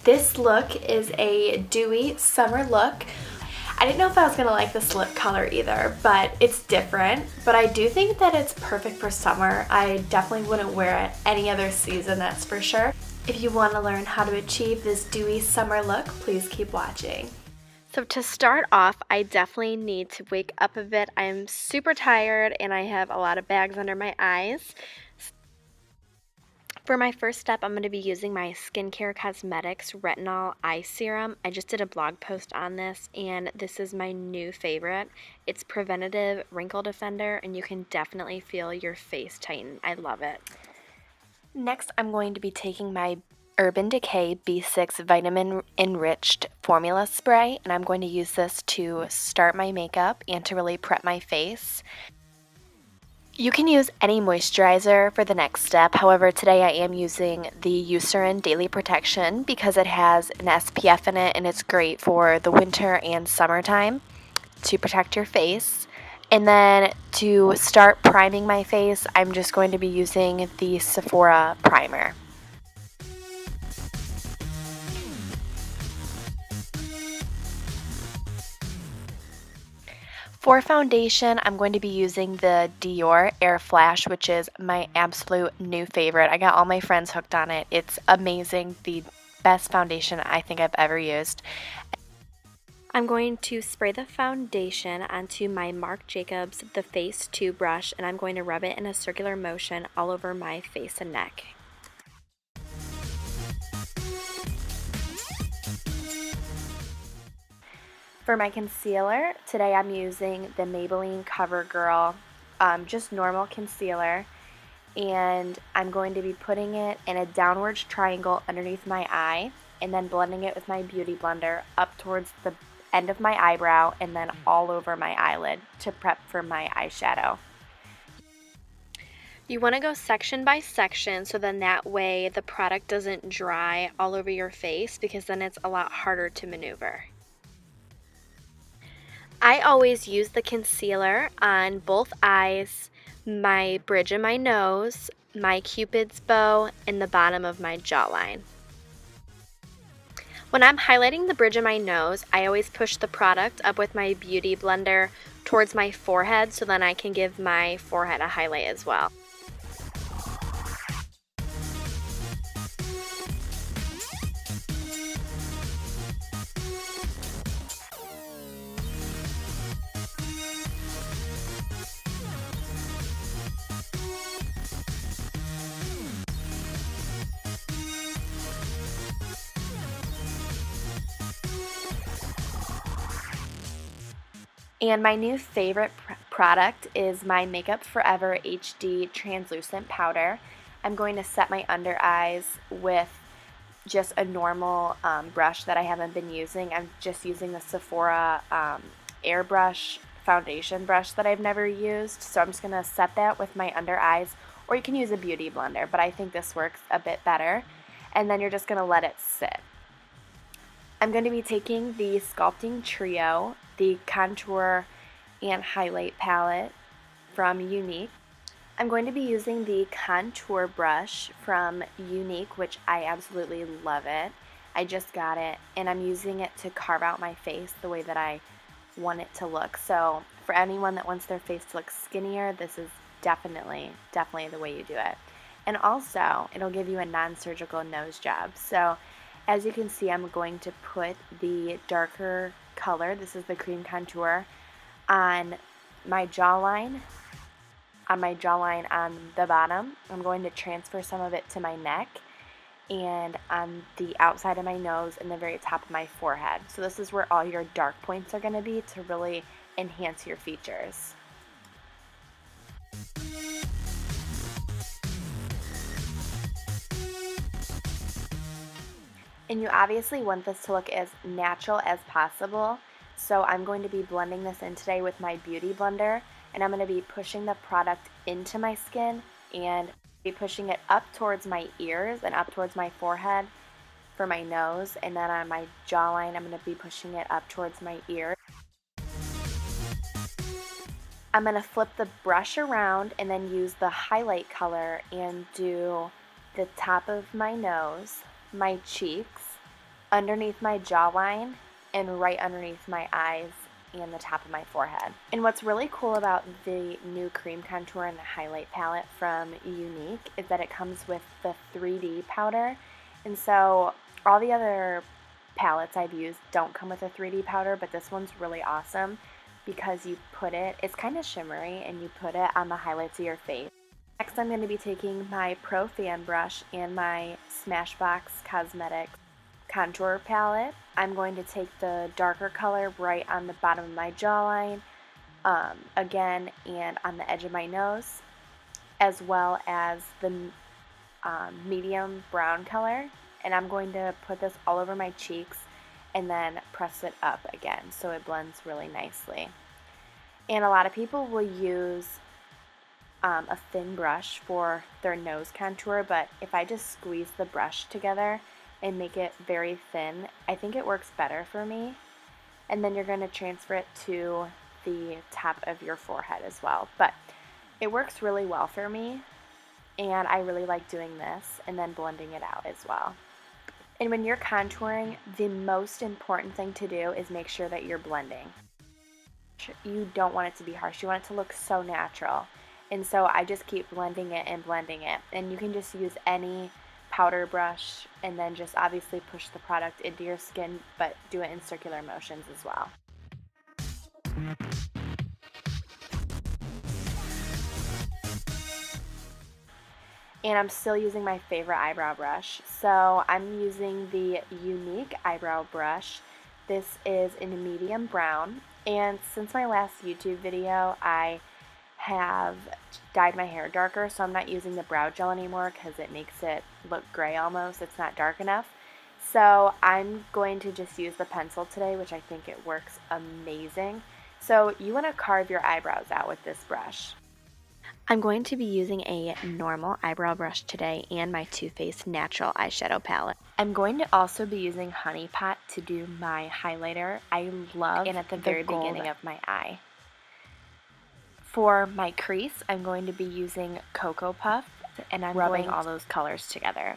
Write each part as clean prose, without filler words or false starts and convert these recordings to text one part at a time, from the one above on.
This look is a dewy summer look. I didn't know if I was going to like this lip color either, but it's different. But I do think that it's perfect for summer. I definitely wouldn't wear it any other season, that's for sure. If you want to learn how to achieve this dewy summer look, please keep watching. So to start off, I definitely need to wake up a bit. I'm super tired and I have a lot of bags under my eyes. For my first step, I'm going to be using my Skincare Cosmetics Retinol Eye Serum. I just did a blog post on this, and this is my new favorite. It's Preventative Wrinkle Defender, and you can definitely feel your face tighten. I love it. Next, I'm going to be taking my Urban Decay B6 Vitamin Enriched Formula Spray, and I'm going to use this to start my makeup and to really prep my face. You can use any moisturizer for the next step. However, today I am using the Eucerin Daily Protection because it has an SPF in it and it's great for the winter and summertime to protect your face. And then to start priming my face, I'm just going to be using the Sephora primer. For foundation, I'm going to be using the Dior Air Flash, which is my absolute new favorite. I got all my friends hooked on it. It's amazing. The best foundation I think I've ever used. I'm going to spray the foundation onto my Marc Jacobs The Face 2 brush, and I'm going to rub it in a circular motion all over my face and neck. For my concealer, today I'm using the Maybelline CoverGirl, just normal concealer, and I'm going to be putting it in a downward triangle underneath my eye and then blending it with my Beauty Blender up towards the end of my eyebrow and then all over my eyelid to prep for my eyeshadow. You want to go section by section so then that way the product doesn't dry all over your face, because then it's a lot harder to maneuver. I always use the concealer on both eyes, my bridge of my nose, my Cupid's bow, and the bottom of my jawline. When I'm highlighting the bridge of my nose, I always push the product up with my Beauty Blender towards my forehead so then I can give my forehead a highlight as well. And my new favorite product is my Makeup Forever HD Translucent Powder. I'm going to set my under eyes with just a normal brush that I haven't been using. I'm just using the Sephora airbrush foundation brush that I've never used. So I'm just going to set that with my under eyes, or you can use a Beauty Blender, but I think this works a bit better. And then you're just going to let it sit. I'm going to be taking the Sculpting Trio, the Contour and Highlight palette from Unique. I'm going to be using the contour brush from Unique, which I absolutely love it. I just got it, and I'm using it to carve out my face the way that I want it to look. So for anyone that wants their face to look skinnier, this is definitely the way you do it. And also, it'll give you a non-surgical nose job. So as you can see, I'm going to put the darker color, this is the cream contour, on my jawline, on the bottom. I'm going to transfer some of it to my neck and on the outside of my nose and the very top of my forehead. So this is where all your dark points are going to be to really enhance your features. And you obviously want this to look as natural as possible. So I'm going to be blending this in today with my Beauty Blender, and I'm going to be pushing the product into my skin and be pushing it up towards my ears and up towards my forehead for my nose, and then on my jawline I'm going to be pushing it up towards my ear. I'm going to flip the brush around and then use the highlight color and do the top of my nose, my cheeks, underneath my jawline and right underneath my eyes and the top of my forehead. And what's really cool about the new cream contour and the highlight palette from Unique is that it comes with the 3D powder. And so all the other palettes I've used don't come with a 3D powder, but this one's really awesome because you put it, it's kind of shimmery, and you put it on the highlights of your face. Next, I'm going to be taking my Pro Fan brush and my Smashbox Cosmetics contour palette. I'm going to take the darker color right on the bottom of my jawline, again, and on the edge of my nose, as well as the medium brown color. And I'm going to put this all over my cheeks and then press it up again so it blends really nicely. And a lot of people will use a thin brush for their nose contour, but if I just squeeze the brush together and make it very thin, I think it works better for me. And then you're going to transfer it to the top of your forehead as well. But it works really well for me, and I really like doing this and then blending it out as well. And when you're contouring, the most important thing to do is make sure that you're blending. You don't want it to be harsh. You want it to look so natural. And so I just keep blending it and blending it. And you can just use any powder brush and then just obviously push the product into your skin, but do it in circular motions as well. And I'm still using my favorite eyebrow brush. So I'm using the Unique eyebrow brush. This is in a medium brown. And since my last YouTube video, I have dyed my hair darker, so I'm not using the brow gel anymore because it makes it look gray almost. It's not dark enough. So I'm going to just use the pencil today, which I think it works amazing. So you want to carve your eyebrows out with this brush. I'm going to be using a normal eyebrow brush today and my Too Faced Natural Eyeshadow Palette. I'm going to also be using Honey Pot to do my highlighter. I love and at the very beginning of my eye. For my crease, I'm going to be using Cocoa Puff, and I'm rubbing all those colors together.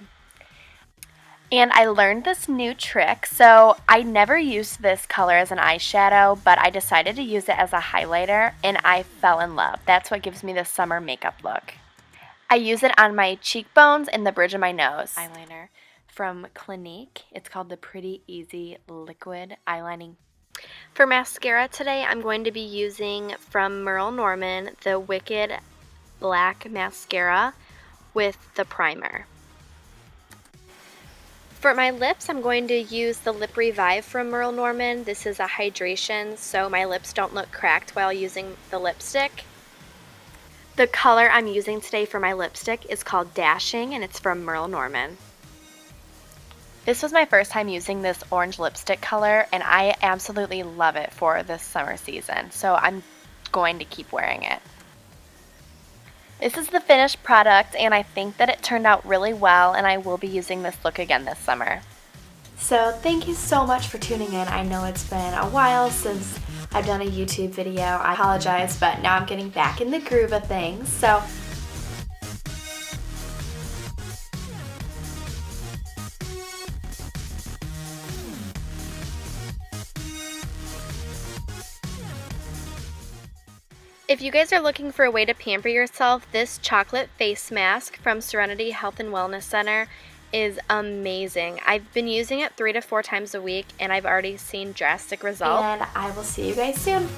And I learned this new trick, so I never used this color as an eyeshadow, but I decided to use it as a highlighter, and I fell in love. That's what gives me the summer makeup look. I use it on my cheekbones and the bridge of my nose. Eyeliner from Clinique. It's called the Pretty Easy Liquid Eyelining. For mascara today, I'm going to be using from Merle Norman the Wicked Black Mascara with the primer. For my lips, I'm going to use the Lip Revive from Merle Norman. This is a hydration, so my lips don't look cracked while using the lipstick. The color I'm using today for my lipstick is called Dashing, and it's from Merle Norman. This was my first time using this orange lipstick color, and I absolutely love it for this summer season, so I'm going to keep wearing it. This is the finished product, and I think that it turned out really well, and I will be using this look again this summer. So thank you so much for tuning in. I know it's been a while since I've done a YouTube video. I apologize, but now I'm getting back in the groove of things. So if you guys are looking for a way to pamper yourself, this chocolate face mask from Serenity Health and Wellness Center is amazing. I've been using it 3 to 4 times a week, and I've already seen drastic results. And I will see you guys soon.